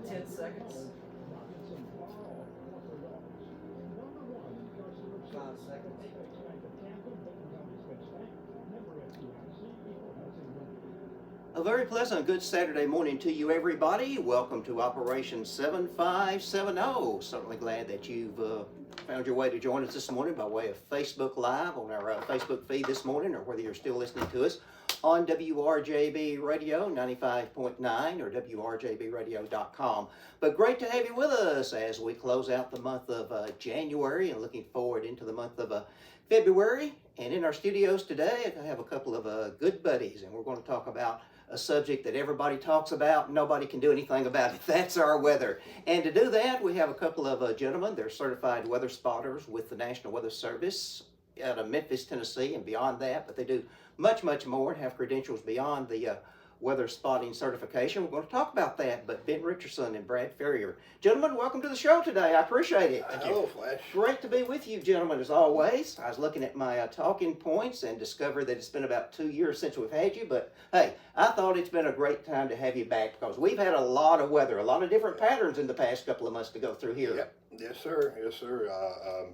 10 seconds. 5 seconds. A very pleasant, good Saturday morning to you, everybody. Welcome to Operation 7570. Certainly glad that you've found your way to join us this morning by way of Facebook Live on our Facebook feed this morning, or whether you're still listening to us on WRJB Radio 95.9 or WRJBradio.com. But great to have you with us as we close out the month of January and looking forward into the month of February. And in our studios today, I have a couple of good buddies, and we're going to talk about a subject that everybody talks about, nobody can do anything about it. That's our weather. And to do that, we have a couple of gentlemen. They're certified weather spotters with the National Weather Service out of Memphis, Tennessee, and beyond that. But they do much, much more and have credentials beyond the weather spotting certification. We're going to talk about that. But Ben Richardson and Brad Ferrier. Gentlemen, welcome to the show today. I appreciate it. Thank you. Flash. Great to be with you, gentlemen, as always. I was looking at my talking points and discovered that it's been about 2 years since we've had you. But hey, I thought it's been a great time to have you back because we've had a lot of weather, a lot of different patterns in the past couple of months to go through here. Yep. Yes, sir. Yes, sir.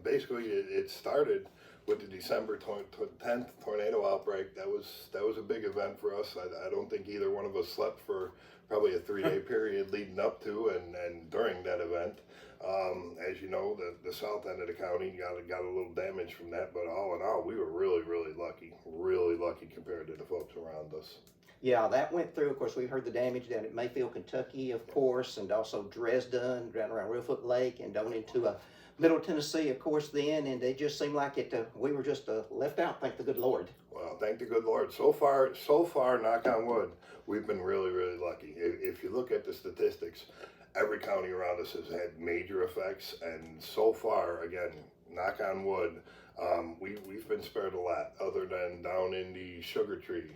Basically, it started with the December 10th tornado outbreak. That was a big event for us. I don't think either one of us slept for probably a 3-day period leading up to and during that event. As you know, the south end of the county got a little damage from that, but all in all, we were really lucky compared to the folks around us. Yeah, that went through. Of course, we heard the damage down at Mayfield, Kentucky, of course, and also Dresden, down around Reelfoot Lake, and down into Middle Tennessee, of course, then, and it just seemed like we were just left out, thank the good Lord. Well, thank the good Lord. So far, knock on wood, we've been really lucky. If you look at the statistics, every county around us has had major effects, and so far, again, knock on wood, we've been spared a lot, other than down in the Sugar Tree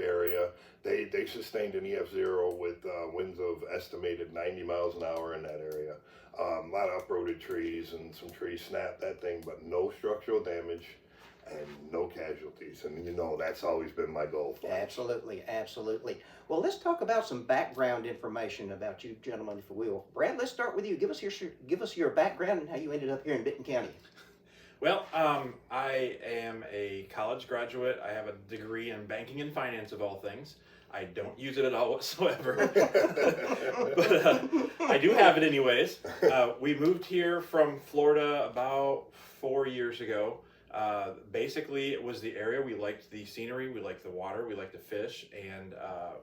area. They sustained an EF0 with winds of estimated 90 miles an hour in that area. A lot of uprooted trees, and some trees snapped that thing, but no structural damage and no casualties. And you know, that's always been my goal. Absolutely. Well, let's talk about some background information about you gentlemen, if you will. Brad, let's start with you. Give us your background and how you ended up here in Benton County. Well, I am a college graduate. I have a degree in banking and finance, of all things. I don't use it at all whatsoever, but I do have it anyways. We moved here from Florida about 4 years ago. Basically, it was the area. We liked the scenery, we liked the water, we liked the fish, and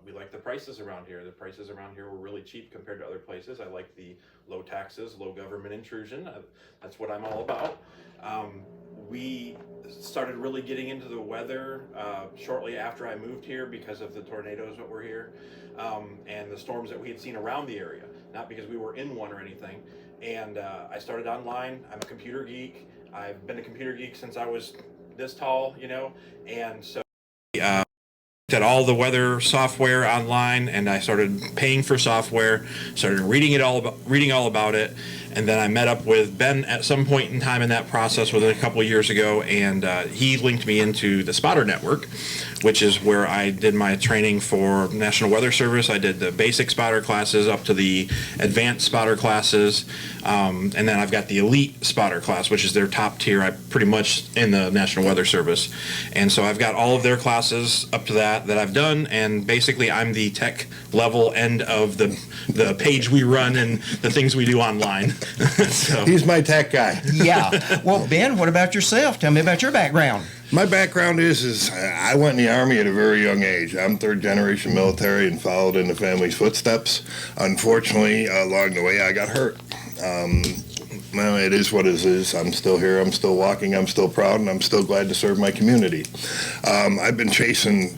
we liked the prices around here. The prices around here were really cheap compared to other places. I like the low taxes, low government intrusion. That's what I'm all about. We started really getting into the weather shortly after I moved here because of the tornadoes that were here and the storms that we had seen around the area, not because we were in one or anything. And I started online. I'm a computer geek. I've been a computer geek since I was this tall, and so at all the weather software online, and I started paying for software, started reading all about it, and then I met up with Ben at some point in time in that process within a couple of years ago, and he linked me into the Spotter Network, which is where I did my training for National Weather Service. I did the basic spotter classes up to the advanced spotter classes, and then I've got the elite spotter class, which is their top tier. I pretty much in the National Weather Service, and so I've got all of their classes up to that I've done, and basically I'm the tech level end of the page we run and the things we do online. So. He's my tech guy. Yeah. Well, Ben, what about yourself? Tell me about your background. My background is I went in the Army at a very young age. I'm third generation military and followed in the family's footsteps. Unfortunately, along the way, I got hurt. Well, it is what it is. I'm still here. I'm still walking. I'm still proud, and I'm still glad to serve my community. I've been chasing,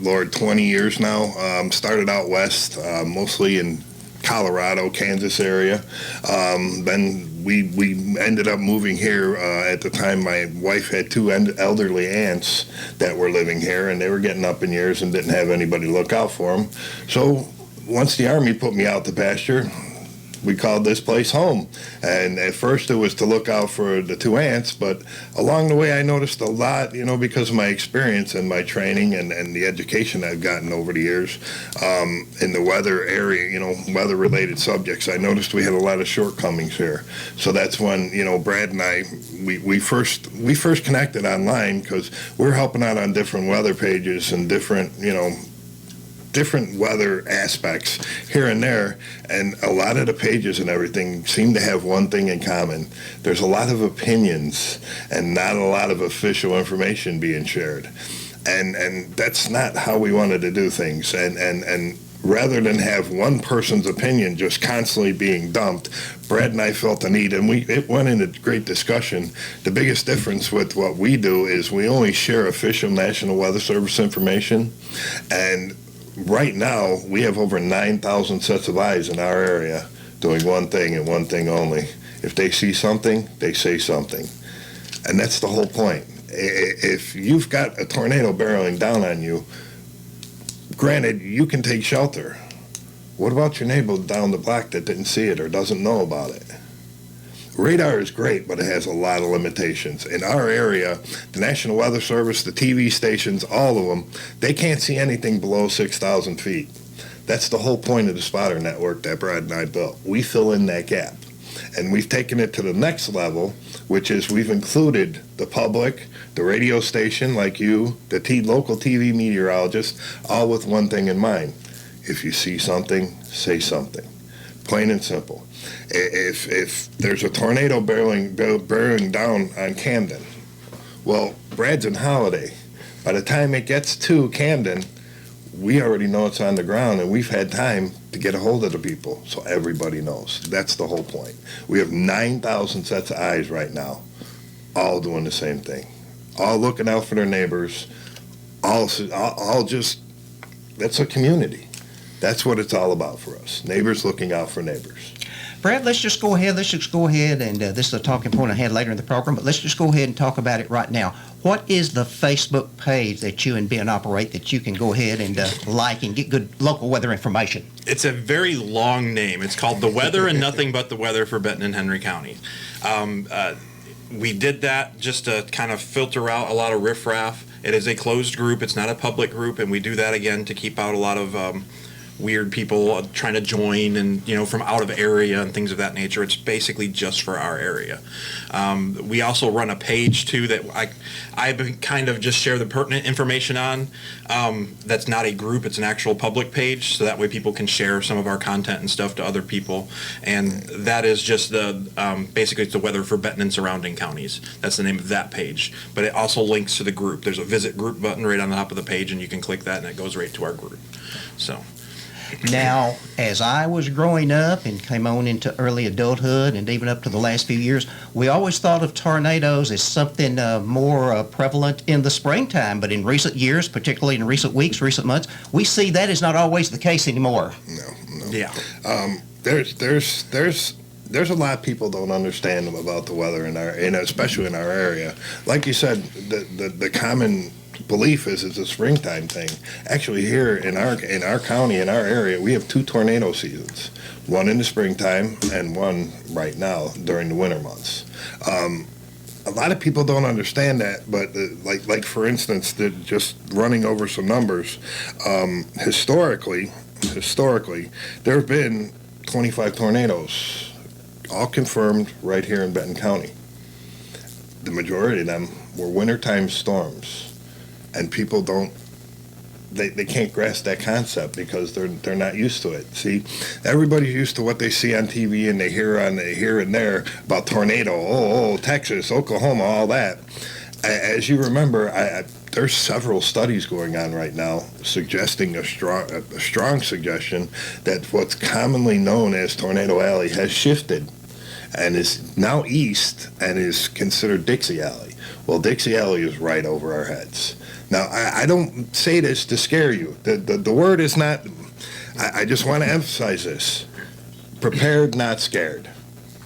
20 years now. Started out west, mostly in Colorado, Kansas area. Then we ended up moving here. At the time, my wife had two elderly aunts that were living here, and they were getting up in years and didn't have anybody to look out for them. So once the Army put me out to pasture, we called this place home. And at first it was to look out for the two ants, but along the way I noticed a lot, because of my experience and my training and the education I've gotten over the years in the weather area, weather-related subjects. I noticed we had a lot of shortcomings here. So that's when, Brad and I, we first connected online because we're helping out on different weather pages and different weather aspects here and there, and a lot of the pages and everything seem to have one thing in common. There's a lot of opinions and not a lot of official information being shared. And that's not how we wanted to do things. And rather than have one person's opinion just constantly being dumped, Brad and I felt the need, and it went into great discussion. The biggest difference with what we do is we only share official National Weather Service information, and right now, we have over 9,000 sets of eyes in our area doing one thing and one thing only. If they see something, they say something. And that's the whole point. If you've got a tornado barreling down on you, granted, you can take shelter. What about your neighbor down the block that didn't see it or doesn't know about it? Radar is great, but it has a lot of limitations. In our area, the National Weather Service, the TV stations, all of them, they can't see anything below 6,000 feet. That's the whole point of the spotter network that Brad and I built. We fill in that gap. And we've taken it to the next level, which is we've included the public, the radio station like you, the local TV meteorologist, all with one thing in mind. If you see something, say something. Plain and simple. If there's a tornado bearing down on Camden, well, Brad's in Holiday. By the time it gets to Camden, we already know it's on the ground, and we've had time to get a hold of the people, so everybody knows. That's the whole point. We have 9,000 sets of eyes right now, all doing the same thing, all looking out for their neighbors, all just, that's a community. That's what it's all about for us, neighbors looking out for neighbors. Brad, let's just go ahead, and this is a talking point I had later in the program, but let's just go ahead and talk about it right now. What is the Facebook page that you and Ben operate that you can go ahead and like and get good local weather information? It's a very long name. It's called The Weather and Nothing But the Weather for Benton and Henry County. We did that just to kind of filter out a lot of riffraff. It is a closed group. It's not a public group, and we do that, again, to keep out a lot of weird people trying to join and, from out of area and things of that nature. It's basically just for our area. We also run a page, too, that I kind of just share the pertinent information on. That's not a group. It's an actual public page, so that way people can share some of our content and stuff to other people. And that is just basically it's the weather for Benton and surrounding counties. That's the name of that page. But it also links to the group. There's a visit group button right on the top of the page, and you can click that, and it goes right to our group. So. Now, as I was growing up and came on into early adulthood and even up to the last few years, we always thought of tornadoes as something more prevalent in the springtime. But in recent years, particularly in recent weeks, recent months, we see that is not always the case anymore. No. Yeah. There's a lot of people don't understand about the weather especially in our area. Like you said, the common belief is it's a springtime thing. Actually, here in our county, in our area, we have 2 tornado seasons, one in the springtime and one right now during the winter months. A lot of people don't understand that, but like for instance, just running over some numbers, historically, there have been 25 tornadoes, all confirmed right here in Benton County. The majority of them were wintertime storms. And people they can't grasp that concept because they're not used to it. See, everybody's used to what they see on TV and they hear here and there about tornado, Texas, Oklahoma, all that. As you remember, there's several studies going on right now suggesting a strong suggestion that what's commonly known as Tornado Alley has shifted and is now east and is considered Dixie Alley. Well, Dixie Alley is right over our heads. Now, I don't say this to scare you. The word is not, I just want to emphasize this. Prepared, not scared.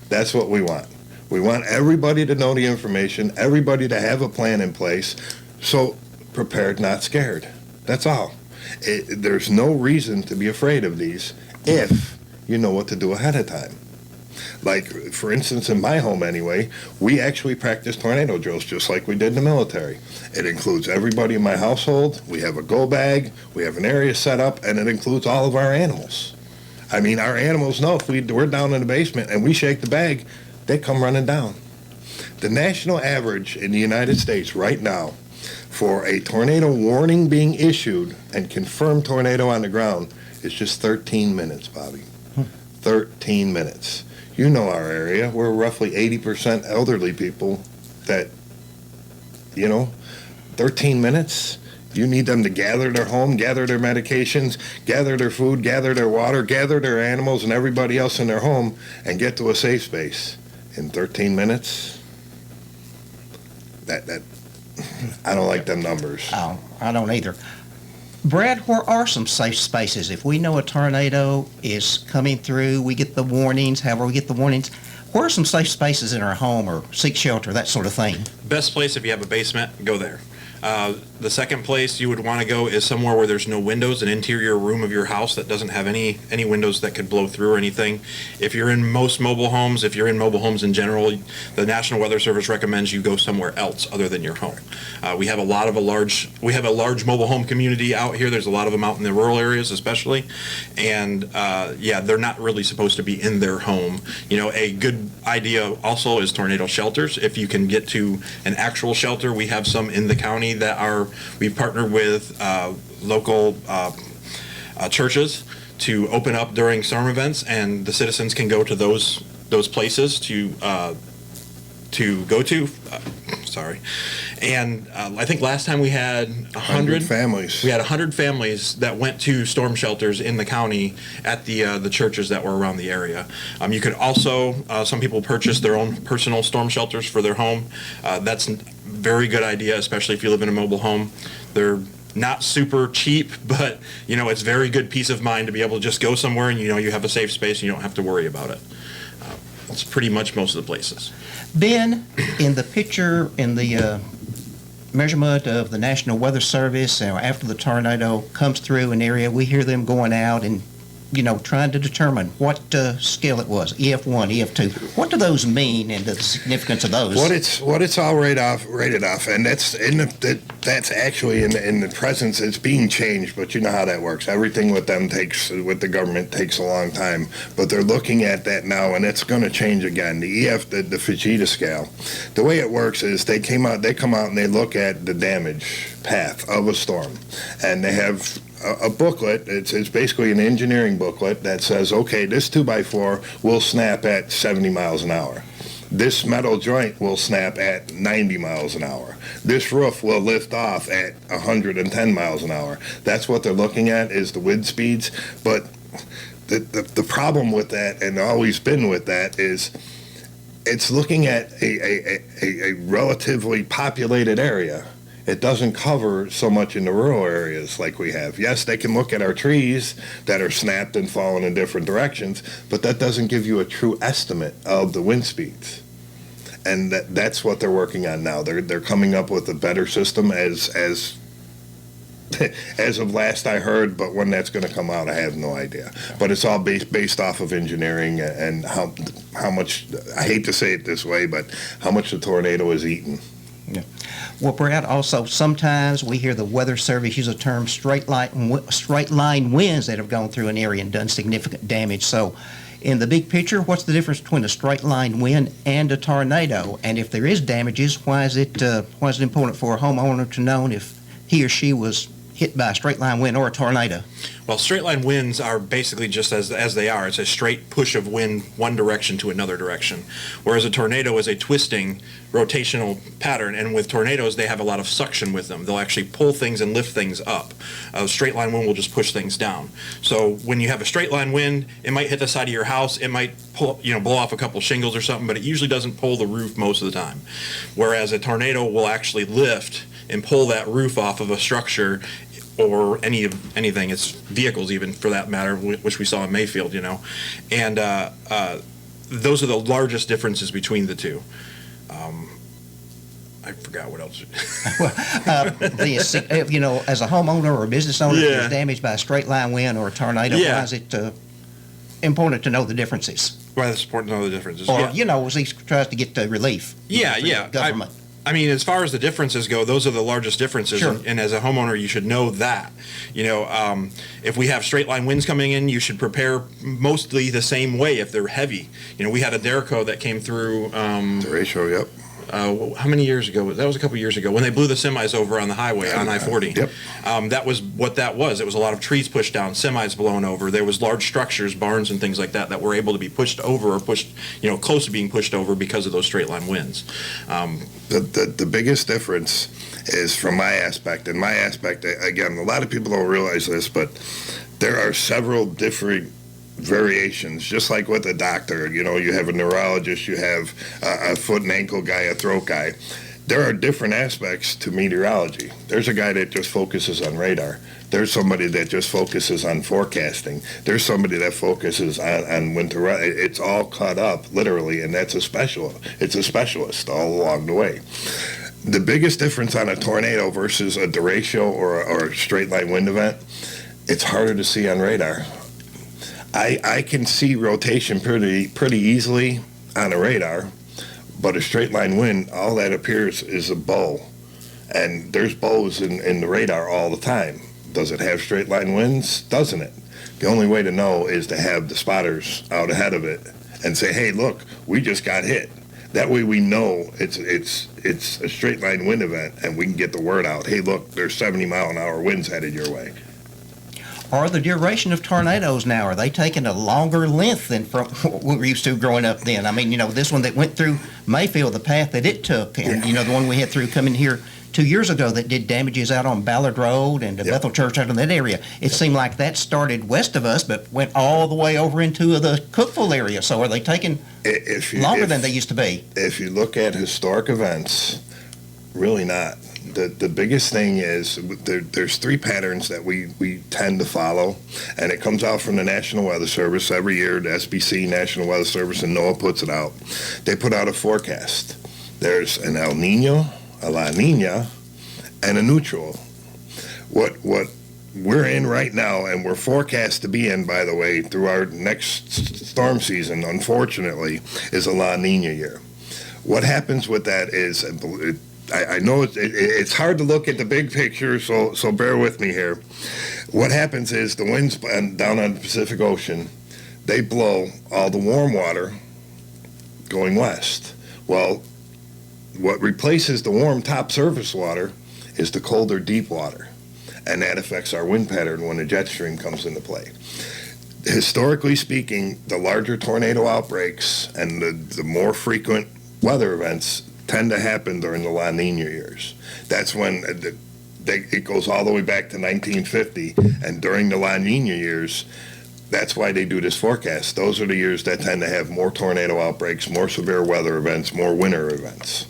That's what we want. We want everybody to know the information, everybody to have a plan in place. So, prepared, not scared. That's all. There's no reason to be afraid of these if you know what to do ahead of time. Like, for instance, in my home anyway, we actually practice tornado drills just like we did in the military. It includes everybody in my household. We have a go bag. We have an area set up, and it includes all of our animals. I mean, our animals know if we're down in the basement and we shake the bag, they come running down. The national average in the United States right now for a tornado warning being issued and confirmed tornado on the ground is just 13 minutes, Bobby. 13 minutes. You know our area. We're roughly 80% elderly people that, 13 minutes. You need them to gather their home, gather their medications, gather their food, gather their water, gather their animals and everybody else in their home and get to a safe space in 13 minutes. That I don't like them numbers. Oh, I don't either. Brad, where are some safe spaces? If we know a tornado is coming through, we get the warnings, however we get the warnings, where are some safe spaces in our home or seek shelter, that sort of thing? Best place if you have a basement, go there. The second place you would want to go is somewhere where there's no windows, an interior room of your house that doesn't have any windows that could blow through or anything. If you're in most mobile homes, if you're in mobile homes in general, the National Weather Service recommends you go somewhere else other than your home. We have a large mobile home community out here. There's a lot of them out in the rural areas especially, and they're not really supposed to be in their home. A good idea also is tornado shelters. If you can get to an actual shelter, we have some in the county that we've partnered with local churches to open up during storm events, and the citizens can go to those places to go to. Sorry. And I think last time we had 100 families. We had 100 families that went to storm shelters in the county at the churches that were around the area. You could also, some people purchase their own personal storm shelters for their home. That's a very good idea, especially if you live in a mobile home. They're not super cheap, but it's very good peace of mind to be able to just go somewhere and you have a safe space and you don't have to worry about it. It's pretty much most of the places. Ben, in the picture, in the measurement of the National Weather Service, after the tornado comes through an area, we hear them going out and, trying to determine what scale it was, EF1, EF2. What do those mean and the significance of those? What it's all rated off, and that's actually in the presence. It's being changed, but you know how that works. Everything with the government takes a long time, but they're looking at that now, and it's going to change again. The the Fujita scale, the way it works is they come out and they look at the damage path of a storm, and they have a booklet. It's basically an engineering booklet that says, okay, this 2x4 will snap at 70 miles an hour. This metal joint will snap at 90 miles an hour. This roof will lift off at 110 miles an hour. That's what they're looking at, is the wind speeds. But the problem with that, and always been with that, is it's looking at a relatively populated area. It doesn't cover so much in the rural areas like we have. Yes, they can look at our trees that are snapped and falling in different directions, but that doesn't give you a true estimate of the wind speeds. And that's what they're working on now. They're coming up with a better system as of last I heard, but when that's going to come out, I have no idea. But it's all based off of engineering and how much, I hate to say it this way, but how much the tornado is eating. Yeah. Well, Brad, also sometimes we hear the Weather Service use the term straight line winds that have gone through an area and done significant damage. So in the big picture, what's the difference between a straight line wind and a tornado? And if there is damages, why is it important for a homeowner to know if he or she was hit by a straight line wind or a tornado? Well, straight line winds are basically just as they are. It's a straight push of wind one direction to another direction, whereas a tornado is a twisting rotational pattern, and with tornadoes they have a lot of suction with them. They'll actually pull things and lift things up. A straight line wind will just push things down. So when you have a straight line wind, it might hit the side of your house, it might blow off a couple shingles or something, but it usually doesn't pull the roof most of the time. Whereas a tornado will actually lift and pull that roof off of a structure or anything. It's vehicles even, for that matter, which we saw in Mayfield, and those are the largest differences between the two. I forgot what else. As a homeowner or a business owner, Yeah. who's damaged by a straight line wind or a tornado, Yeah. why is it important to know the differences? Why the support and other differences? Or, Yeah. as he tries to get the relief. Yeah, through yeah. Government. I mean, as far as the differences go, those are the largest differences. Sure. And as a homeowner, you should know that. If we have straight line winds coming in, you should prepare mostly the same way if they're heavy. We had a Derico that came through. The ratio, yep. How many years ago? That was a couple years ago when they blew the semis over on the highway on I-40. Yep. That was what that was. It was a lot of trees pushed down, semis blown over. There was large structures, barns and things like that were able to be pushed over or pushed, close to being pushed over because of those straight line winds. The biggest difference is from my aspect. And my aspect, again, a lot of people don't realize this, but there are several different variations, just like with a doctor. You have a neurologist, you have a foot and ankle guy, a throat guy. There are different aspects to meteorology. There's a guy that just focuses on radar. There's somebody that just focuses on forecasting. There's somebody that focuses on winter. It's all cut up, literally, and that's it's a specialist all along the way. The biggest difference on a tornado versus a derecho or a straight line wind event, it's harder to see on radar. I can see rotation pretty easily on a radar, but a straight line wind, all that appears is a bow. And there's bows in the radar all the time. Does it have straight line winds? Doesn't it? The only way to know is to have the spotters out ahead of it and say, hey, look, we just got hit. That way we know it's a straight line wind event, and we can get the word out. Hey, look, there's 70-mile-an-hour winds headed your way. Or the duration of tornadoes now, are they taking a longer length than from what we were used to growing up then? I mean, this one that went through Mayfield, the path that it took, and, the one we had through coming here 2 years ago that did damages out on Ballard Road and the Bethel Church out in that area. It seemed like that started west of us, but went all the way over into the Cookville area. So are they taking longer than they used to be? If you look at historic events, really not. The biggest thing is there's three patterns that we tend to follow, and it comes out from the National Weather Service every year. The SBC, National Weather Service, and NOAA puts it out. They put out a forecast. There's an El Nino, a La Nina, and a neutral. What we're in right now, and we're forecast to be in, by the way, through our next storm season, unfortunately, is a La Nina year. What happens with that is, I know it's hard to look at the big picture, so bear with me here. What happens is the winds down on the Pacific Ocean, they blow all the warm water going west. Well, what replaces the warm top surface water is the colder deep water, and that affects our wind pattern when the jet stream comes into play. Historically speaking, the larger tornado outbreaks and the more frequent weather events tend to happen during the La Nina years. That's when it goes all the way back to 1950, and during the La Nina years, that's why they do this forecast. Those are the years that tend to have more tornado outbreaks, more severe weather events, more winter events,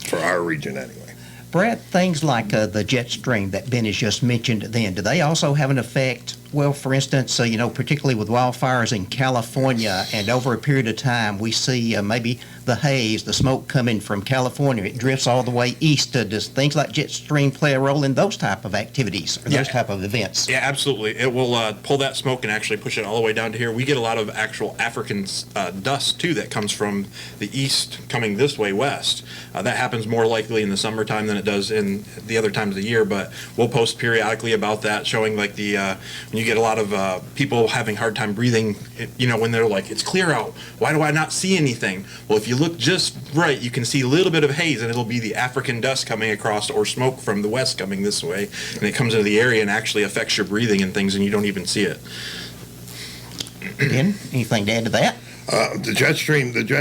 for our region anyway. Brad, things like the jet stream that Ben has just mentioned then, do they also have an effect? Well, for instance, particularly with wildfires in California, and over a period of time, we see maybe the haze, the smoke coming from California. It drifts all the way east. Does things like jet stream play a role in those type of activities or those type of events? Yeah, absolutely. It will pull that smoke and actually push it all the way down to here. We get a lot of actual African dust, too, that comes from the east coming this way west. That happens more likely in the summertime than it does in the other times of the year, but we'll post periodically about that, showing like when you get a lot of people having hard time breathing, when they're like, it's clear out, why do I not see anything? Well, if you look just right, you can see a little bit of haze, and it'll be the African dust coming across, or smoke from the west coming this way, and it comes into the area and actually affects your breathing and things, and you don't even see it. Ben, anything to add to that? The jet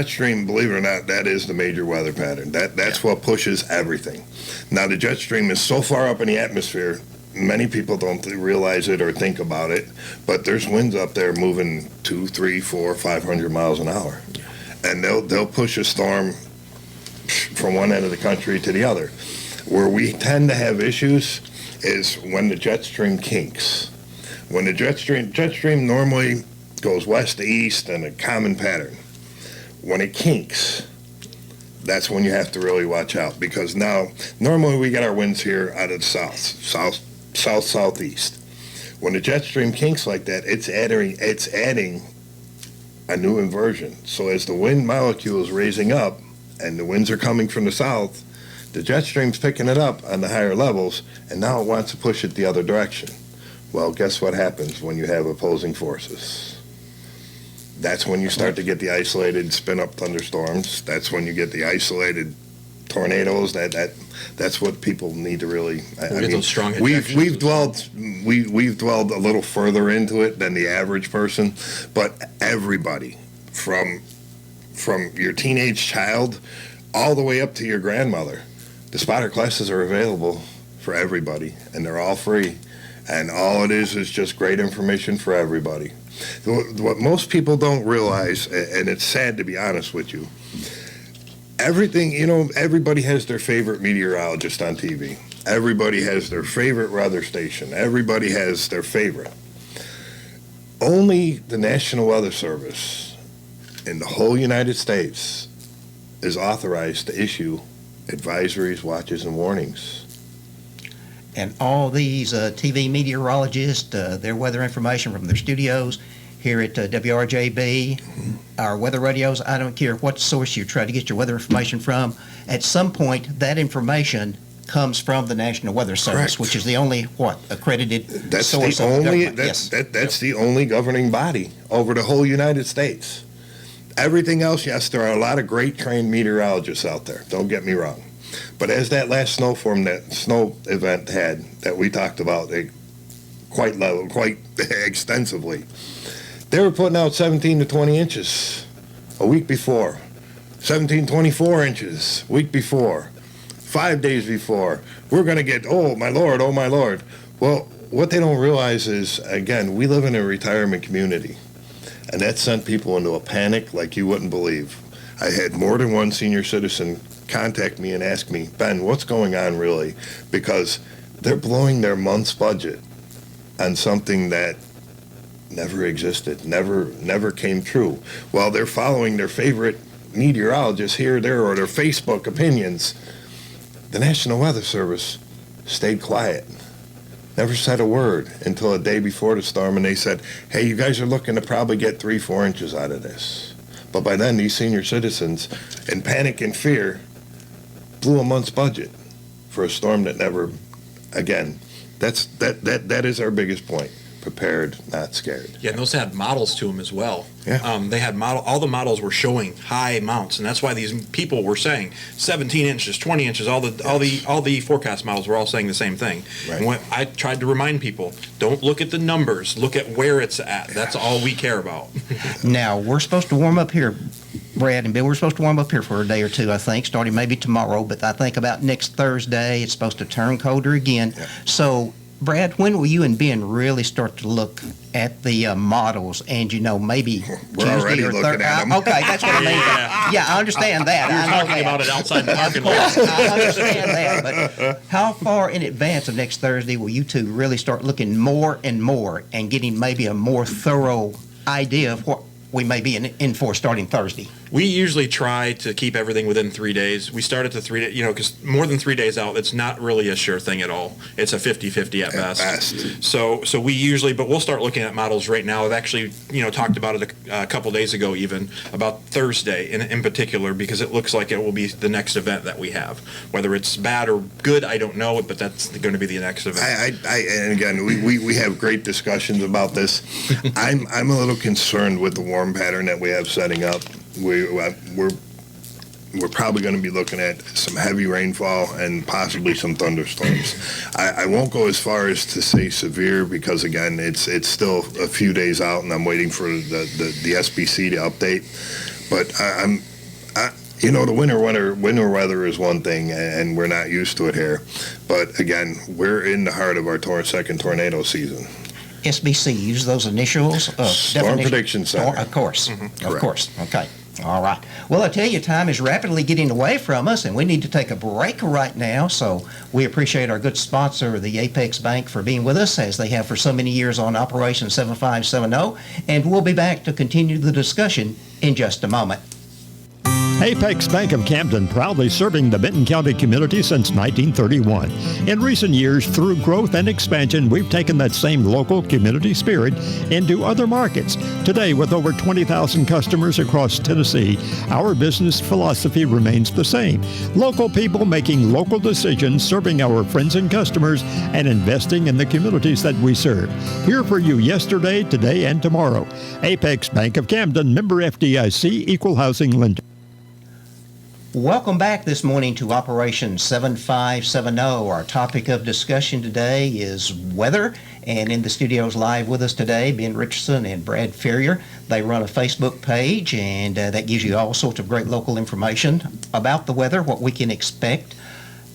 stream, believe it or not, that is the major weather pattern. That's what pushes everything. Now, the jet stream is so far up in the atmosphere, many people don't realize it or think about it, but there's winds up there moving 200, 300, 400, 500 miles an hour. And they'll push a storm from one end of the country to the other. Where we tend to have issues is when the jet stream kinks. When the jet stream normally goes west to east in a common pattern. When it kinks, that's when you have to really watch out, because now normally we get our winds here out of the southeast. When the jet stream kinks like that, it's adding a new inversion. So as the wind molecule is raising up and the winds are coming from the south, the jet stream's picking it up on the higher levels, and now it wants to push it the other direction. Well, guess what happens when you have opposing forces? That's when you start to get the isolated spin-up thunderstorms. That's when you get the isolated tornadoes. That's what people need to really. I mean, those strong we've dwelled a little further into it than the average person, but everybody from your teenage child all the way up to your grandmother, the spotter classes are available for everybody, and they're all free, and all it is just great information for everybody. What most people don't realize, and it's sad to be honest with you, everything, everybody has their favorite meteorologist on TV. Everybody has their favorite weather station. Everybody has their favorite. Only the National Weather Service in the whole United States is authorized to issue advisories, watches, and warnings. And all these TV meteorologists, their weather information from their studios here at WRJB, our weather radios, I don't care what source you try to get your weather information from, at some point that information comes from the National Weather Service, Correct. Which is the only, accredited That's source the of only government. Yes. that's the only governing body over the whole United States. Everything else, yes, there are a lot of great trained meteorologists out there. Don't get me wrong, but as that last snow event had that we talked about quite extensively, they were putting out 17 to 20 inches a week before, 17, 24 inches week before, 5 days before. We're going to get, oh my Lord. Well, what they don't realize is, again, we live in a retirement community, and that sent people into a panic like you wouldn't believe. I had more than one senior citizen contact me and ask me, Ben, what's going on really? Because they're blowing their month's budget on something that never existed, never came true. While they're following their favorite meteorologists here, there, or their Facebook opinions, the National Weather Service stayed quiet, never said a word until a day before the storm, and they said, hey, you guys are looking to probably get 3-4 inches out of this. But by then, these senior citizens, in panic and fear, blew a month's budget for a storm that never, again, that is our biggest point. Prepared, not scared. Yeah, and those had models to them as well. Yeah. They had all the models were showing high amounts, and that's why these people were saying 17 inches, 20 inches. All the forecast models were all saying the same thing. Right. And what I tried to remind people, don't look at the numbers, look at where it's at. That's all we care about. Now, we're supposed to warm up here, Brad and Bill. We're supposed to warm up here for a day or two, I think, starting maybe tomorrow, but I think about next Thursday, it's supposed to turn colder again. Yeah. So, Brad, when will you and Ben really start to look at the models and, maybe We're Tuesday already or looking Thursday? at 'em. Okay, that's what I mean. Yeah. I understand that. You're I know talking that. about it outside the parking Of course, lot. I understand that, but how far in advance of next Thursday will you two really start looking more and more and getting maybe a more thorough idea of what we may be in for starting Thursday? We usually try to keep everything within 3 days. We start at the 3 day, because more than 3 days out, it's not really a sure thing at all. It's a 50-50 at best. So we usually, but we'll start looking at models right now. I've actually, talked about it a couple days ago even, about Thursday in particular, because it looks like it will be the next event that we have. Whether it's bad or good, I don't know, but that's going to be the next event. And again, we have great discussions about this. I'm a little concerned with the warm pattern that we have setting up. We're probably going to be looking at some heavy rainfall and possibly some thunderstorms. I won't go as far as to say severe because, again, it's still a few days out, and I'm waiting for the SBC to update. But the winter weather is one thing, and we're not used to it here. But again, we're in the heart of our second tornado season. SBC, use those initials. Storm Prediction Center. Of course. Correct. Of course. Okay. All right. Well, I tell you, time is rapidly getting away from us, and we need to take a break right now. So we appreciate our good sponsor, the Apex Bank, for being with us, as they have for so many years on Operation 7570. And we'll be back to continue the discussion in just a moment. Apex Bank of Camden, proudly serving the Benton County community since 1931. In recent years, through growth and expansion, we've taken that same local community spirit into other markets. Today, with over 20,000 customers across Tennessee, our business philosophy remains the same. Local people making local decisions, serving our friends and customers, and investing in the communities that we serve. Here for you yesterday, today, and tomorrow. Apex Bank of Camden, member FDIC, equal housing lender. Welcome back this morning to Operation 7570. Our topic of discussion today is weather, and in the studios live with us today, Ben Richardson and Brad Ferrier. They run a Facebook page, and that gives you all sorts of great local information about the weather, what we can expect.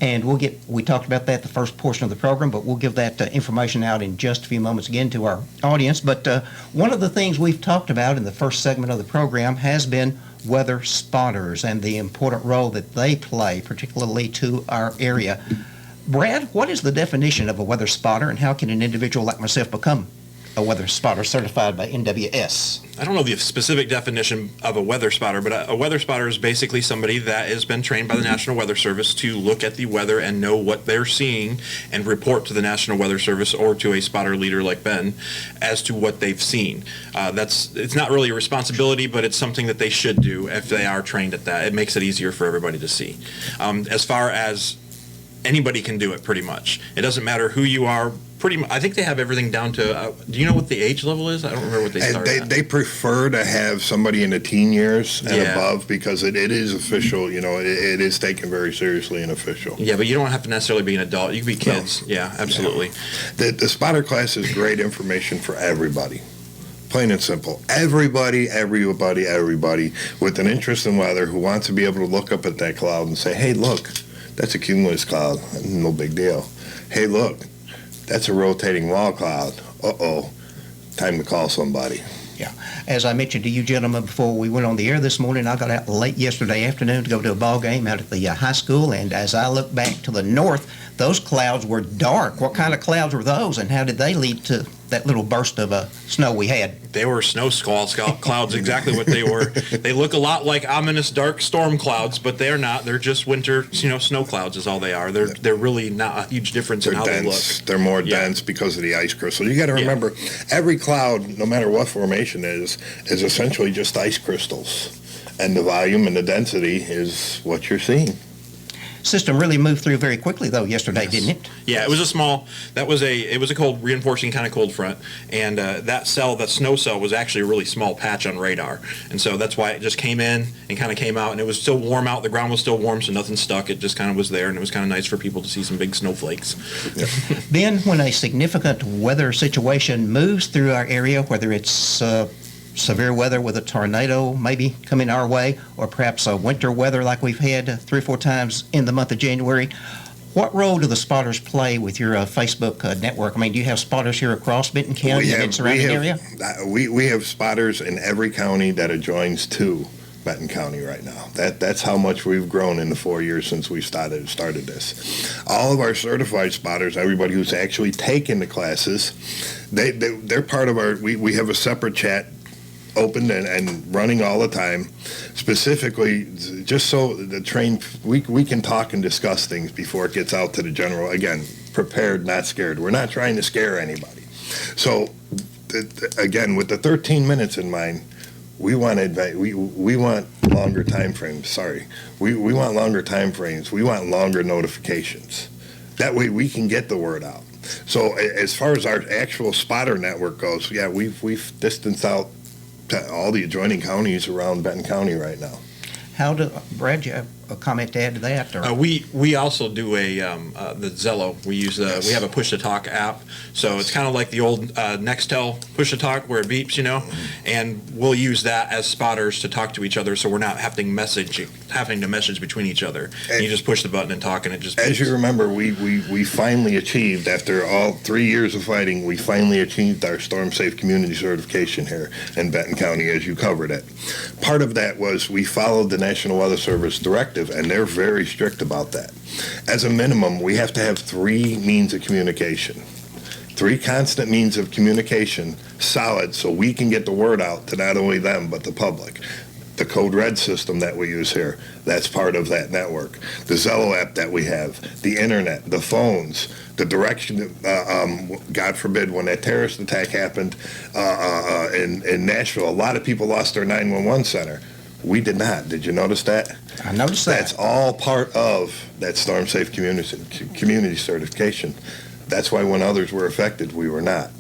And we talked about that the first portion of the program, but we'll give that information out in just a few moments again to our audience. But one of the things we've talked about in the first segment of the program has been weather spotters and the important role that they play, particularly to our area. Brad, what is the definition of a weather spotter, and how can an individual like myself become a weather spotter certified by NWS? I don't know the specific definition of a weather spotter, but a weather spotter is basically somebody that has been trained by the National Weather Service to look at the weather and know what they're seeing and report to the National Weather Service or to a spotter leader like Ben as to what they've seen. It's not really a responsibility, but it's something that they should do if they are trained at that. It makes it easier for everybody to see. As far as anybody can do it, pretty much. It doesn't matter who you are. I think they have everything down to, do you know what the age level is? I don't remember what they started at. They prefer to have somebody in the teen years and above, because it is official, it is taken very seriously and official. Yeah, but you don't have to necessarily be an adult. You can be kids. No. Yeah, absolutely. Yeah. The spotter class is great information for everybody. Plain and simple. Everybody with an interest in weather who wants to be able to look up at that cloud and say, hey, look, that's a cumulus cloud. No big deal. Hey, look, that's a rotating wall cloud. Uh-oh, time to call somebody. Yeah. As I mentioned to you gentlemen before we went on the air this morning, I got out late yesterday afternoon to go to a ball game out at the high school, and as I look back to the north, those clouds were dark. What kind of clouds were those, and how did they lead to that little burst of snow we had? They were snow squall clouds, exactly what they were. They look a lot like ominous dark storm clouds, but they're not. They're just winter, snow clouds is all they are. They're really not a huge difference in how dense. They look. They're more dense because of the ice crystal. You got to remember, every cloud, no matter what formation is essentially just ice crystals, and the volume and the density is what you're seeing. System really moved through very quickly though yesterday, didn't it? Yeah, it was a cold, reinforcing kind of cold front, and that snow cell was actually a really small patch on radar, and so that's why it just came in and kind of came out, and it was still warm out. The ground was still warm, so nothing stuck. It just kind of was there, and it was kind of nice for people to see some big snowflakes. Yeah. Then when a significant weather situation moves through our area, whether it's severe weather with a tornado maybe coming our way, or perhaps winter weather like we've had 3 or 4 times in the month of January, what role do the spotters play with your Facebook network? I mean, do you have spotters here across Benton County and surrounding area? We have spotters in every county that adjoins to Benton County right now. That's how much we've grown in the 4 years since we started this. All of our certified spotters, everybody who's actually taken the classes, they're part of our. We have a separate chat open and running all the time, specifically just so we can talk and discuss things before it gets out to the general. Again, prepared, not scared. We're not trying to scare anybody. So again, with the 13 minutes in mind, we want longer time frames. Sorry, we want longer time frames. We want longer notifications. That way we can get the word out. So as far as our actual spotter network goes, yeah, we've distanced out to all the adjoining counties around Benton County right now. Brad, do you have a comment to add to that? Or? We also do the Zello. We use we have a push to talk app, so it's kind of like the old Nextel push to talk where it beeps, and we'll use that as spotters to talk to each other, so we're not having to message between each other. And you just push the button and talk, and it just beeps. As you remember, we finally achieved, after all 3 years of fighting, we finally achieved our Storm Safe Community certification here in Benton County, as you covered it. Part of that was we followed the National Weather Service directive, and they're very strict about that. As a minimum, we have to have 3 means of communication, 3 constant means of communication, solid, so we can get the word out to not only them but the public. The Code Red system that we use here, that's part of that network. The Zello app that we have, the internet, the phones, the direction, God forbid, when that terrorist attack happened in Nashville, a lot of people lost their 911 center. We did not. Did you notice that? I noticed that. That's all part of that Storm Safe community certification. That's why when others were affected, we were not.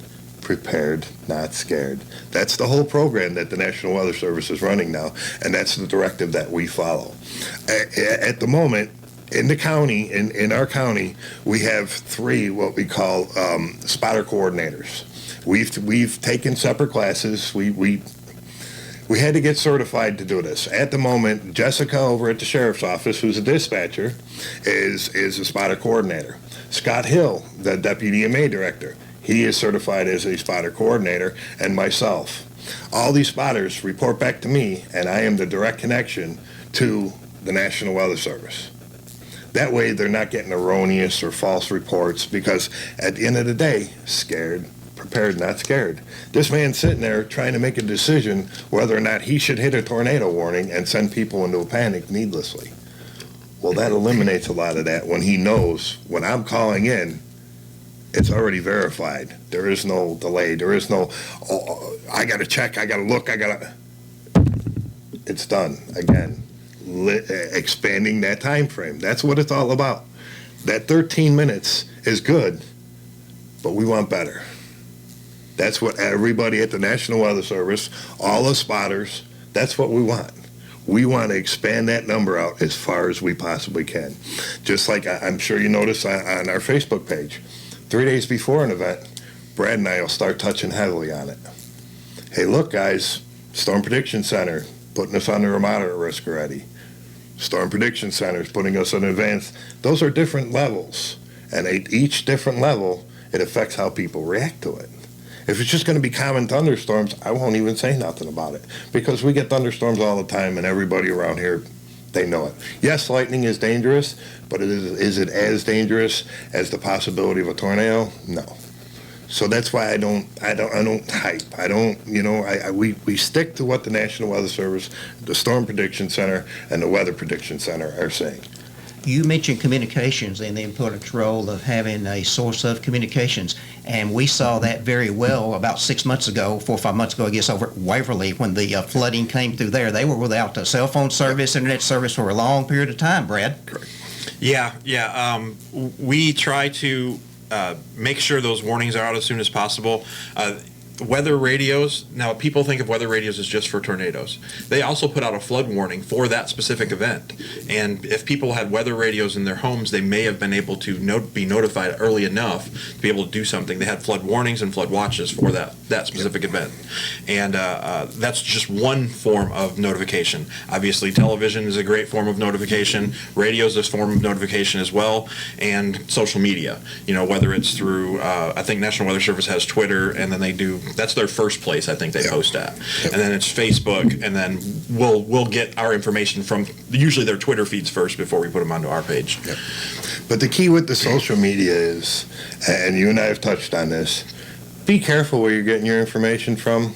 Prepared, not scared. That's the whole program that the National Weather Service is running now, and that's the directive that we follow. At the moment, in the county, in our county, we have 3 what we call spotter coordinators. We've taken separate classes. We had to get certified to do this. At the moment, Jessica over at the sheriff's office, who's a dispatcher, is a spotter coordinator. Scott Hill, the deputy EMA director, he is certified as a spotter coordinator, and myself. All these spotters report back to me, and I am the direct connection to the National Weather Service. That way, they're not getting erroneous or false reports, because at the end of the day, scared, prepared, not scared. This man's sitting there trying to make a decision whether or not he should hit a tornado warning and send people into a panic needlessly. Well, that eliminates a lot of that when he knows when I'm calling in, it's already verified. There is no delay. There is no, oh, I got to check, I got to look, it's done. Again, expanding that time frame. That's what it's all about. That 13 minutes is good, but we want better. That's what everybody at the National Weather Service, all the spotters, that's what we want. We want to expand that number out as far as we possibly can. Just like I'm sure you noticed on our Facebook page. 3 days before an event, Brad and I will start touching heavily on it. Hey, look, guys, Storm Prediction Center putting us under a moderate risk already. Storm Prediction Center is putting us on advanced. Those are different levels, and at each different level, it affects how people react to it. If it's just going to be common thunderstorms, I won't even say nothing about it, because we get thunderstorms all the time, and everybody around here, they know it. Yes, lightning is dangerous, but is it as dangerous as the possibility of a tornado? No. So that's why I don't hype. I don't, we stick to what the National Weather Service, the Storm Prediction Center, and the Weather Prediction Center are saying. You mentioned communications and the important role of having a source of communications, and we saw that very well about 6 months ago, 4 or 5 months ago, I guess, over at Waverly when the flooding came through there. They were without cell phone service, internet service for a long period of time, Brad. Correct. Yeah. We try to make sure those warnings are out as soon as possible. Weather radios, now people think of weather radios as just for tornadoes. They also put out a flood warning for that specific event. And if people had weather radios in their homes, they may have been able to be notified early enough to be able to do something. They had flood warnings and flood watches for that specific event. And that's just one form of notification. Obviously, television is a great form of notification. Radio is a form of notification as well. And social media, whether it's through, I think National Weather Service has Twitter, and then they do, that's their first place I think they post at. And then it's Facebook, and then we'll get our information from usually their Twitter feeds first before we put them onto our page. Yep. But the key with the social media is, and you and I have touched on this, be careful where you're getting your information from.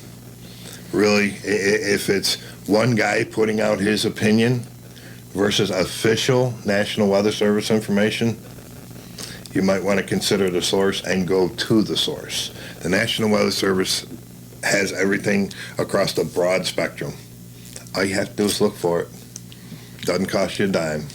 Really, if it's one guy putting out his opinion versus official National Weather Service information, you might want to consider the source and go to the source. The National Weather Service has everything across the broad spectrum. All you have to do is look for it. Doesn't cost you a dime.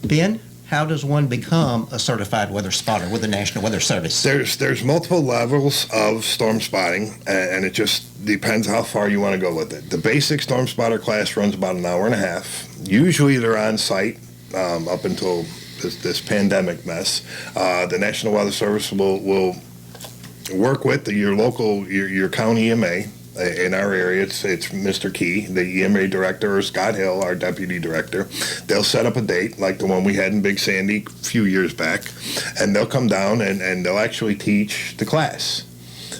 Ben, how does one become a certified weather spotter with the National Weather Service? There's multiple levels of storm spotting, and it just depends how far you want to go with it. The basic storm spotter class runs about an hour and a half. Usually they're on site up until this pandemic mess. The National Weather Service will work with your local, your county EMA. In our area, it's Mr. Key, the EMA director, or Scott Hill, our deputy director. They'll set up a date like the one we had in Big Sandy a few years back, and they'll come down and they'll actually teach the class.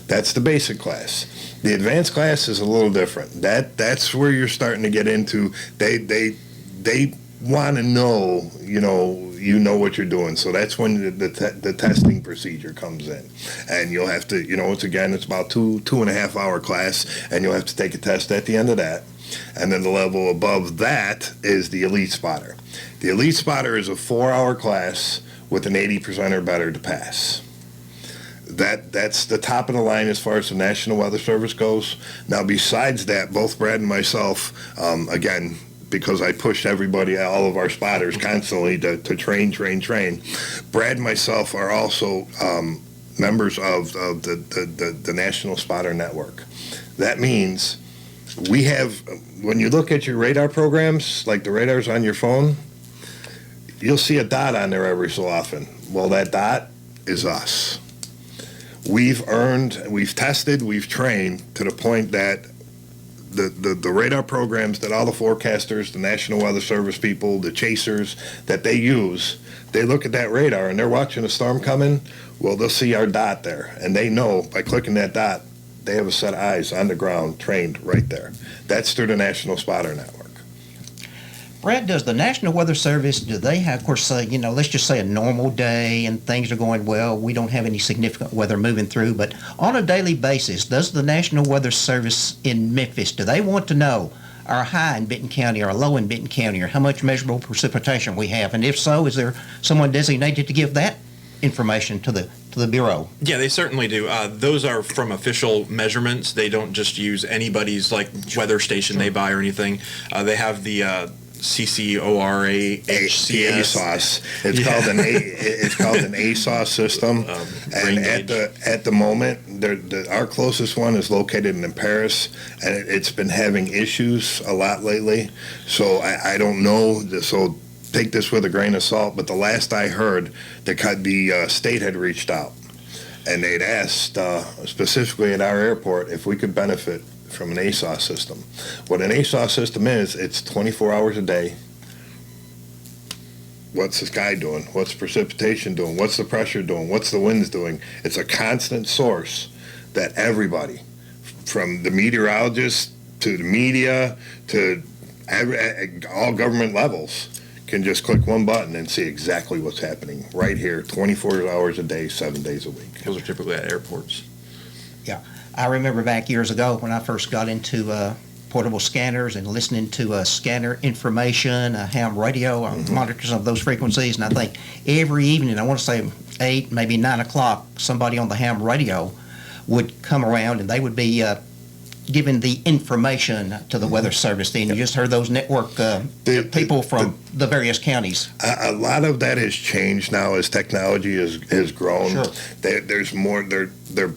That's the basic class. The advanced class is a little different. That's where you're starting to get into. They want to know, you know what you're doing. So that's when the testing procedure comes in, and you'll have to, it's about 2.5 hour class, and you'll have to take a test at the end of that. And then the level above that is the elite spotter. The elite spotter is a 4-hour class with an 80% or better to pass. That's the top of the line as far as the National Weather Service goes. Now, besides that, both Brad and myself, again, because I pushed everybody, all of our spotters constantly to train. Brad and myself are also members of the National Spotter Network. That means we have, when you look at your radar programs, like the radars on your phone, you'll see a dot on there every so often. Well, that dot is us. We've tested, we've trained to the point that the radar programs that all the forecasters, the National Weather Service people, the chasers, that they use, they look at that radar and they're watching a storm coming, well, they'll see our dot there. And they know by clicking that dot, they have a set of eyes on the ground trained right there. That's through the National Spotter Network. Brad, does the National Weather Service, do they have, of course, let's just say a normal day and things are going well, we don't have any significant weather moving through, but on a daily basis, does the National Weather Service in Memphis, do they want to know our high in Benton County, our low in Benton County, or how much measurable precipitation we have? And if so, is there someone designated to give that information to the Bureau? Yeah, they certainly do. Those are from official measurements. They don't just use anybody's weather station they buy or anything. They have the CCORA ASOS. It's called an ASOS system. And at the moment, our closest one is located in Paris, and it's been having issues a lot lately. So I don't know. So take this with a grain of salt. But the last I heard, the state had reached out, and they'd asked specifically at our airport if we could benefit from an ASOS system. What an ASOS system is, it's 24 hours a day. What's the sky doing? What's precipitation doing? What's the pressure doing? What's the winds doing? It's a constant source that everybody, from the meteorologists to the media to all government levels, can just click one button and see exactly what's happening right here, 24 hours a day, 7 days a week. Those are typically at airports. Yeah. I remember back years ago when I first got into portable scanners and listening to scanner information, ham radio, monitors of those frequencies, and I think every evening, I want to say 8, maybe 9 o'clock, somebody on the ham radio would come around and they would be giving the information to the Weather Service. Then you just heard those network people from the various counties. A lot of that has changed now as technology has grown. Sure. There's more. They're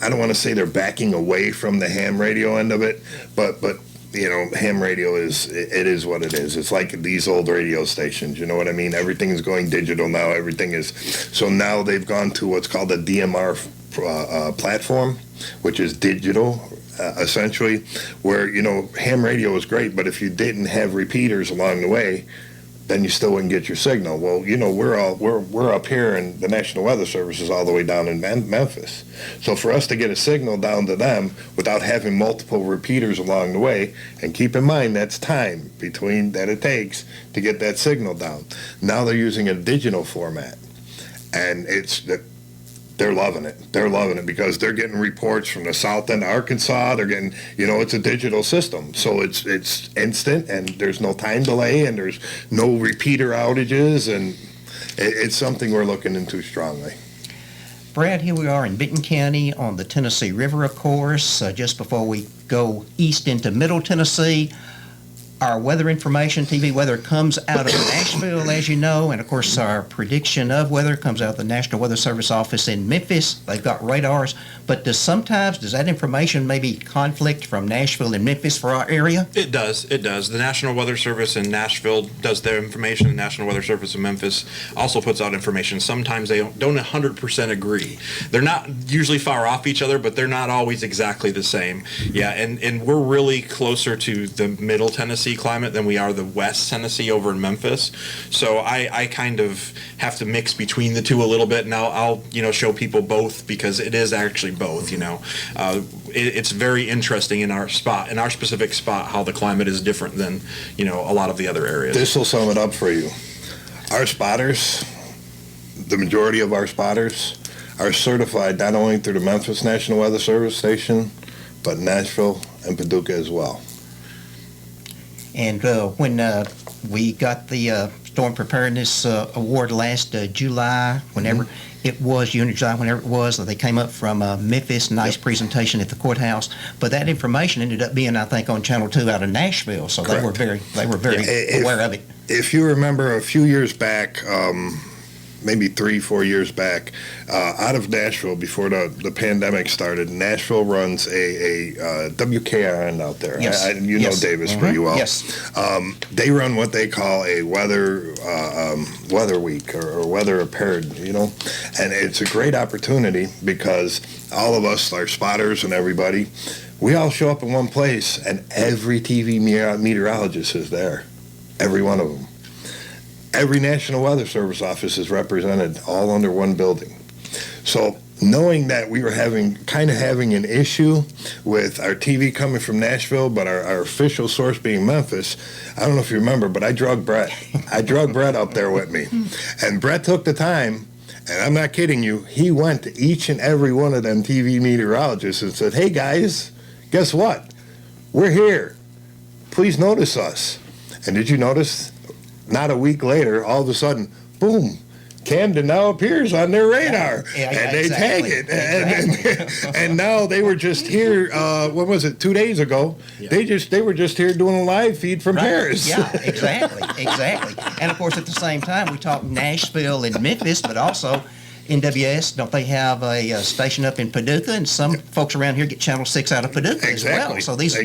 I don't want to say they're backing away from the ham radio end of it, but ham radio is what it is. It's like these old radio stations. You know what I mean? Everything's going digital now. Everything is. So now they've gone to what's called a DMR platform, which is digital. Essentially, where ham radio is great, but if you didn't have repeaters along the way, then you still wouldn't get your signal. Well, we're up here, and the National Weather Service is all the way down in Memphis. So for us to get a signal down to them without having multiple repeaters along the way, and keep in mind that's time between that it takes to get that signal down. Now they're using a digital format, and they're loving it. They're loving it because they're getting reports from the south end of Arkansas. They're getting, it's a digital system. So it's instant, and there's no time delay, and there's no repeater outages, and it's something we're looking into strongly. Brad, here we are in Benton County on the Tennessee River, of course, just before we go east into Middle Tennessee. Our weather information, TV weather, comes out of Nashville, as you know, and of course our prediction of weather comes out of the National Weather Service office in Memphis. They've got radars, but does that information maybe conflict from Nashville and Memphis for our area? It does. The National Weather Service in Nashville does their information. The National Weather Service in Memphis also puts out information. Sometimes they don't 100% agree. They're not usually far off each other, but they're not always exactly the same. Yeah, and we're really closer to the Middle Tennessee climate than we are the West Tennessee over in Memphis. So I kind of have to mix between the two a little bit, and I'll show people both because it is actually both. It's very interesting in our specific spot, how the climate is different than a lot of the other areas. This will sum it up for you. Our spotters, the majority of our spotters, are certified not only through the Memphis National Weather Service station, but Nashville and Paducah as well. And when we got the Storm Preparedness Award last July, whenever it was, June or July, whenever it was, they came up from Memphis, nice presentation at the courthouse. But that information ended up being, I think, on Channel 2 out of Nashville, so they were very aware of it. If you remember a few years back, maybe 3-4 years back, out of Nashville before the pandemic started, Nashville runs a WKRN out there. Yes. You know Davis pretty well. Yes. They run what they call a weather week or weather appeared, and it's a great opportunity because all of us, our spotters and everybody, we all show up in one place, and every TV meteorologist is there, every one of them. Every National Weather Service office is represented all under one building. So knowing that we were having an issue with our TV coming from Nashville, but our official source being Memphis, I don't know if you remember, but I drug Brett. I drug Brett up there with me. And Brett took the time, and I'm not kidding you, he went to each and every one of them TV meteorologists and said, hey guys, guess what? We're here. Please notice us. And did you notice? Not a week later, all of a sudden, boom, Camden now appears on their radar, and they tag it. And now they were just here. What was it? 2 days ago. Yeah. They were just here doing a live feed from Paris. Yeah, exactly. And of course, at the same time, we talk Nashville and Memphis, but also NWS. Don't they have a station up in Paducah? And some folks around here get Channel 6 out of Paducah as well. So these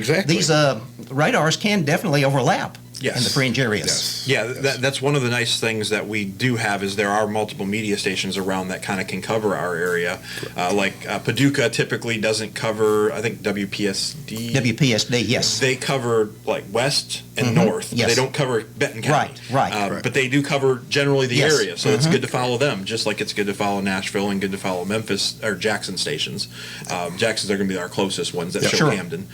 radars can definitely overlap. Yes. In the fringe areas. Yes. Yeah, that's one of the nice things that we do have is there are multiple media stations around that kind of can cover our area. Paducah typically doesn't cover, I think, WPSD. WPSD, yes. They cover like west and north. Yes. They don't cover Benton County. Right. But they do cover generally the area, so it's good to follow them, just like it's good to follow Nashville and good to follow Memphis or Jackson stations. Jackson's are going to be our closest ones that show Camden.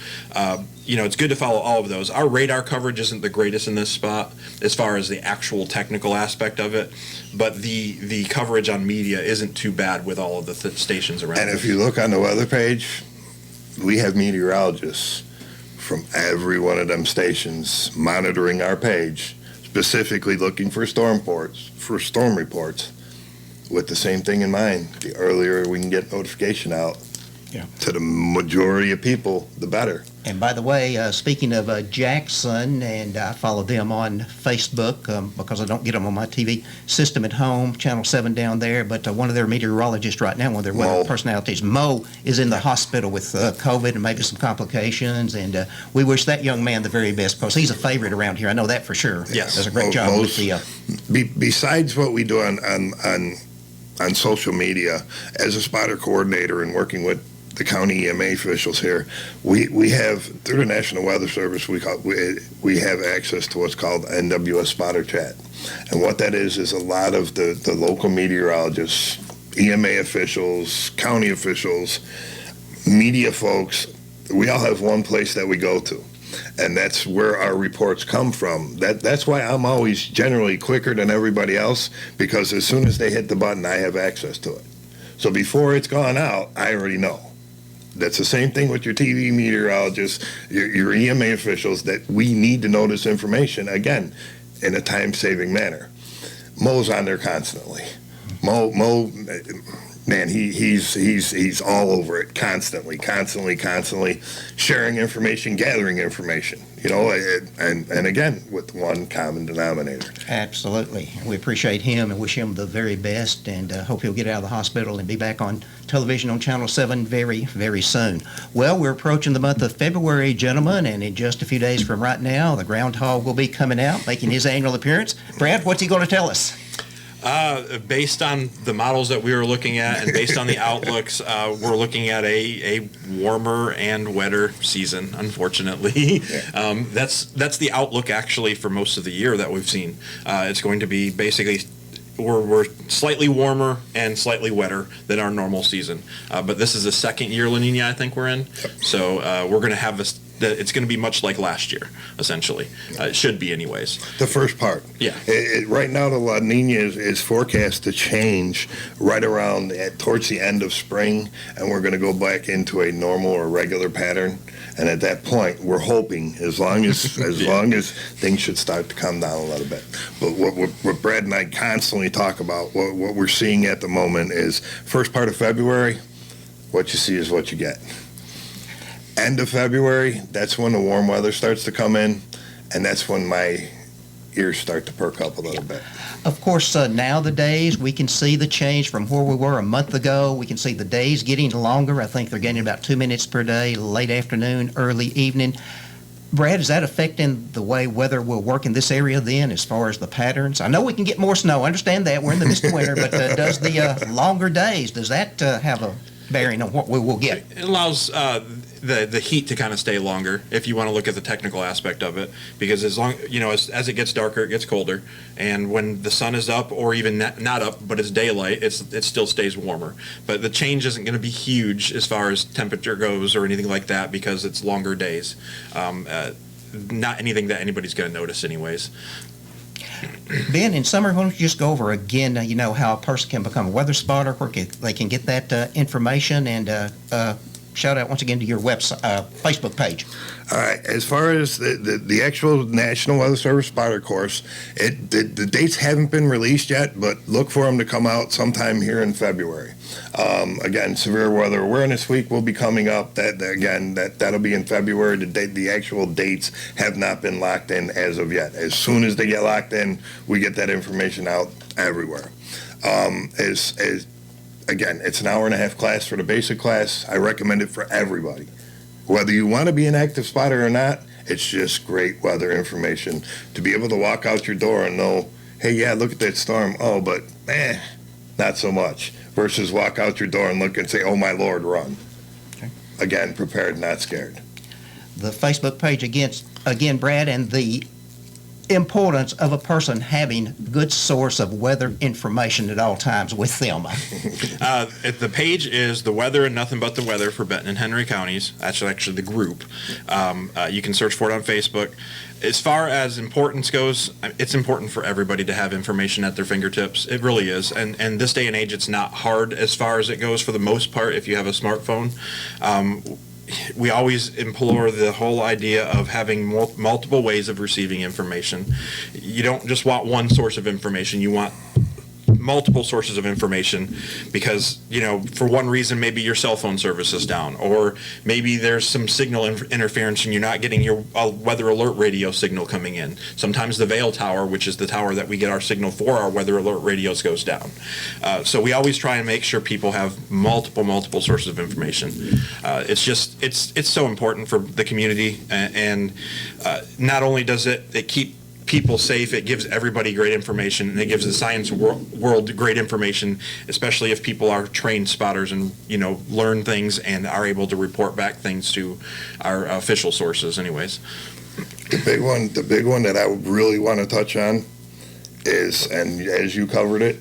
It's good to follow all of those. Our radar coverage isn't the greatest in this spot as far as the actual technical aspect of it, but the coverage on media isn't too bad with all of the stations around. And if you look on the weather page, we have meteorologists from every one of them stations monitoring our page, specifically looking for storm reports, with the same thing in mind. The earlier we can get notification out to the majority of people, the better. And by the way, speaking of Jackson, and I follow them on Facebook because I don't get them on my TV system at home, Channel 7 down there, but one of their meteorologists right now, one of their weather personalities, Mo, is in the hospital with COVID and maybe some complications, and we wish that young man the very best because he's a favorite around here. I know that for sure. Yes. Does a great job with the... Besides what we do on social media, as a spotter coordinator and working with the county EMA officials here, we have, through the National Weather Service, we have access to what's called NWS Spotter Chat. And what that is a lot of the local meteorologists, EMA officials, county officials, media folks, we all have one place that we go to. And that's where our reports come from. That's why I'm always generally quicker than everybody else, because as soon as they hit the button, I have access to it. So before it's gone out, I already know. That's the same thing with your TV meteorologists, your EMA officials, that we need to know this information, again, in a time-saving manner. Mo's on there constantly. Mo, man, he's all over it constantly, sharing information, gathering information, and again, with one common denominator. Absolutely. We appreciate him and wish him the very best, and hope he'll get out of the hospital and be back on television on Channel 7 very, very soon. Well, we're approaching the month of February, gentlemen, and in just a few days from right now, the groundhog will be coming out, making his annual appearance. Brad, what's he going to tell us? Based on the models that we were looking at and based on the outlooks, we're looking at a warmer and wetter season, unfortunately. That's the outlook actually for most of the year that we've seen. It's going to be basically we're slightly warmer and slightly wetter than our normal season. But this is the second year La Nina I think we're in. So we're going to have that it's going to be much like last year, essentially. It should be anyways. The first part. Yeah. Right now, the La Nina is forecast to change right around towards the end of spring, and we're going to go back into a normal or regular pattern. And at that point, we're hoping, as long as long as things should start to come down a little bit. But what Brad and I constantly talk about, what we're seeing at the moment is first part of February, what you see is what you get. End of February, that's when the warm weather starts to come in, and that's when my ears start to perk up a little bit. Of course, nowadays we can see the change from where we were a month ago. We can see the days getting longer. I think they're getting about 2 minutes per day, late afternoon, early evening. Brad, is that affecting the way weather will work in this area then as far as the patterns? I know we can get more snow. I understand that. We're in the midst of winter, but does the longer days, does that have a bearing on what we will get? It allows the heat to kind of stay longer, if you want to look at the technical aspect of it, because as long, as it gets darker, it gets colder, and when the sun is up, or even not up, but it's daylight, it still stays warmer. But the change isn't going to be huge as far as temperature goes or anything like that, because it's longer days. Not anything that anybody's going to notice anyways. Ben, in summer, why don't you just go over again, how a person can become a weather spotter, where they can get that information, and shout out once again to your website, Facebook page. All right. As far as the actual National Weather Service Spotter course, the dates haven't been released yet, but look for them to come out sometime here in February. Again, Severe Weather Awareness Week will be coming up. That'll be in February. The actual dates have not been locked in as of yet. As soon as they get locked in, we get that information out everywhere. Again, it's an hour and a half class for the basic class. I recommend it for everybody. Whether you want to be an active spotter or not, it's just great weather information to be able to walk out your door and know, hey, yeah, look at that storm. Oh, but not so much. Versus walk out your door and look and say, oh, my Lord, run. Okay. Again, prepared, not scared. The Facebook page again, Brad, and the importance of a person having good source of weather information at all times with them. The page is The Weather and Nothing But the Weather for Benton and Henry counties. That's actually the group. You can search for it on Facebook. As far as importance goes, it's important for everybody to have information at their fingertips. It really is. And this day and age, it's not hard as far as it goes for the most part if you have a smartphone. We always implore the whole idea of having multiple ways of receiving information. You don't just want one source of information. You want multiple sources of information because, for one reason, maybe your cell phone service is down, or maybe there's some signal interference and you're not getting your weather alert radio signal coming in. Sometimes the Vail Tower, which is the tower that we get our signal for our weather alert radios, goes down. So we always try and make sure people have multiple sources of information. It's so important for the community, and not only does it keep people safe, it gives everybody great information, and it gives the science world great information, especially if people are trained spotters and learn things and are able to report back things to our official sources anyways. The big one that I really want to touch on is, and as you covered it,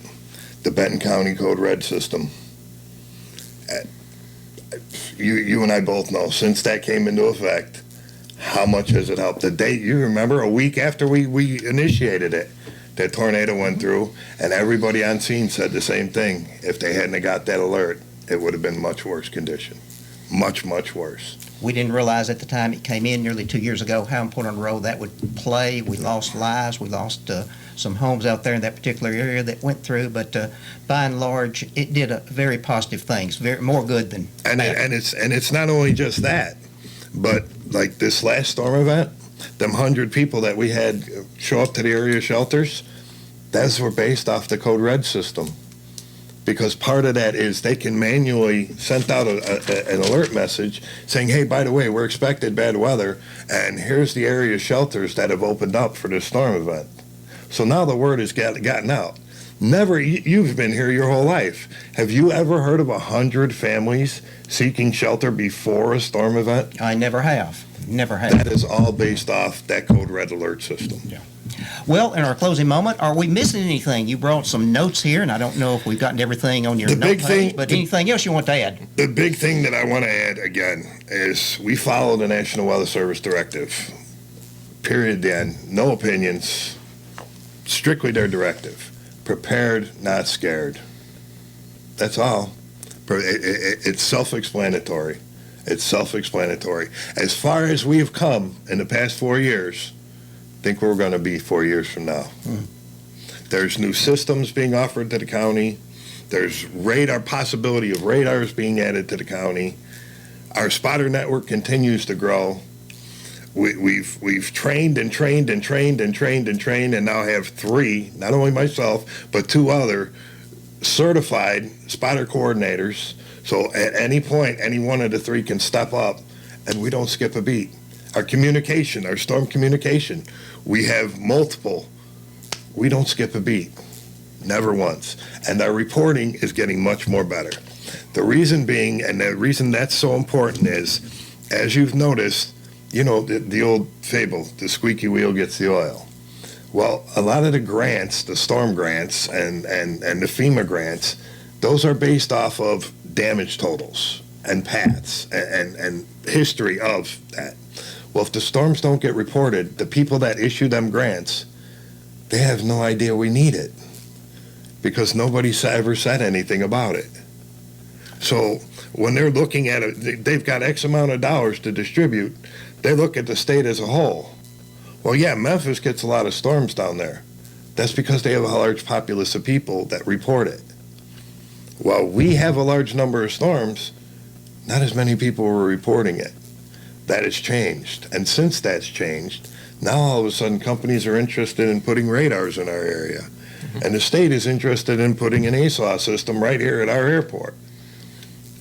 the Benton County Code Red system. You and I both know, since that came into effect, how much has it helped? The date, you remember, a week after we initiated it, that tornado went through, and everybody on scene said the same thing. If they hadn't have got that alert, it would have been much worse condition. Much worse. We didn't realize at the time it came in nearly 2 years ago how important a role that would play. We lost lives. We lost some homes out there in that particular area that went through. But by and large, it did very positive things, more good than bad. And it's not only just that, but like this last storm event, them 100 people that we had show up to the area shelters, those were based off the Code Red system. Because part of that is they can manually send out an alert message saying, hey, by the way, we're expected bad weather, and here's the area shelters that have opened up for this storm event. So now the word has gotten out. You've been here your whole life. Have you ever heard of 100 families seeking shelter before a storm event? I never have. Never have. That is all based off that Code Red alert system. Yeah. Well, in our closing moment, are we missing anything? You brought some notes here, and I don't know if we've gotten everything on your note page, but anything else you want to add? The big thing that I want to add again is we follow the National Weather Service directive. Period, Dan. No opinions. Strictly their directive. Prepared, not scared. That's all. It's self-explanatory. It's self-explanatory. As far as we've come in the past 4 years, I think we're going to be 4 years from now. There's new systems being offered to the county. There's possibility of radars being added to the county. Our spotter network continues to grow. We've trained and trained and trained and trained and trained, and now have 3, not only myself, but 2 other certified spotter coordinators. So at any point, any one of the 3 can step up, and we don't skip a beat. Our communication, our storm communication, we have multiple. We don't skip a beat, never once. And our reporting is getting much more better. The reason being, and the reason that's so important is, as you've noticed, you know, the old fable, the squeaky wheel gets the oil. Well, a lot of the grants, the storm grants and the FEMA grants, those are based off of damage totals and paths and history of that. Well, if the storms don't get reported, the people that issue them grants, they have no idea we need it because nobody's ever said anything about it. So when they're looking at it, they've got X amount of dollars to distribute. They look at the state as a whole. Well, yeah, Memphis gets a lot of storms down there. That's because they have a large populace of people that report it. While we have a large number of storms, not as many people were reporting it. That has changed. And since that's changed, now all of a sudden companies are interested in putting radars in our area. And the state is interested in putting an ASAW system right here at our airport.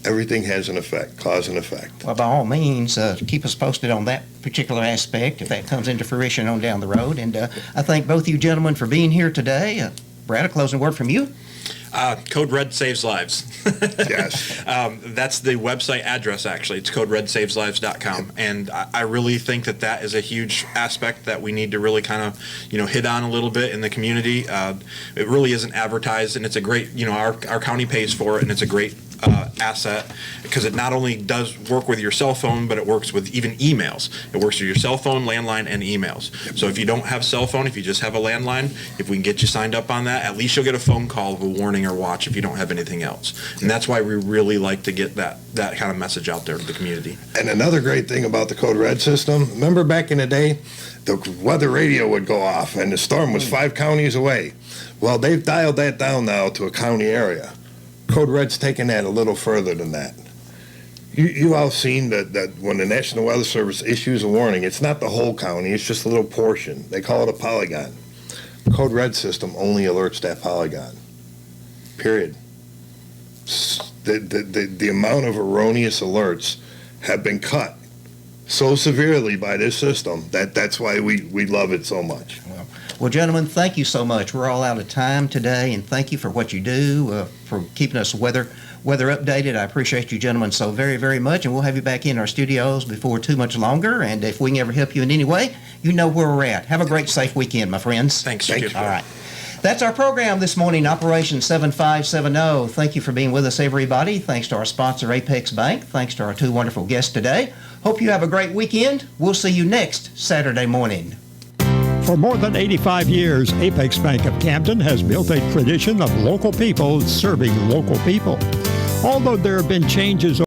Everything has an effect, cause and effect. Well, by all means, keep us posted on that particular aspect if that comes into fruition on down the road. And I thank both you gentlemen for being here today. Brad, a closing word from you? Code Red Saves Lives. Yes. That's the website address, actually. It's coderedsaveslives.com. And I really think that is a huge aspect that we need to really kind of, hit on a little bit in the community. It really isn't advertised, and it's a great, our county pays for it, and it's a great asset because it not only does work with your cell phone, but it works with even emails. It works with your cell phone, landline, and emails. So if you don't have cell phone, if you just have a landline, if we can get you signed up on that, at least you'll get a phone call of a warning or watch if you don't have anything else. And that's why we really like to get that kind of message out there to the community. And another great thing about the Code Red system, remember back in the day, the weather radio would go off and the storm was 5 counties away. Well, they've dialed that down now to a county area. Code Red's taken that a little further than that. You all seen that when the National Weather Service issues a warning, it's not the whole county, it's just a little portion. They call it a polygon. Code Red system only alerts that polygon. Period. The amount of erroneous alerts have been cut so severely by this system that's why we love it so much. Well, gentlemen, thank you so much. We're all out of time today, and thank you for what you do, for keeping us weather updated. I appreciate you gentlemen so very, very much, and we'll have you back in our studios before too much longer. And if we can ever help you in any way, you know where we're at. Have a great, safe weekend, my friends. Thanks. Thank you. All right. That's our program this morning, Operation 7570. Thank you for being with us, everybody. Thanks to our sponsor, Apex Bank. Thanks to our 2 wonderful guests today. Hope you have a great weekend. We'll see you next Saturday morning. For more than 85 years, Apex Bank of Camden has built a tradition of local people serving local people. Although there have been changes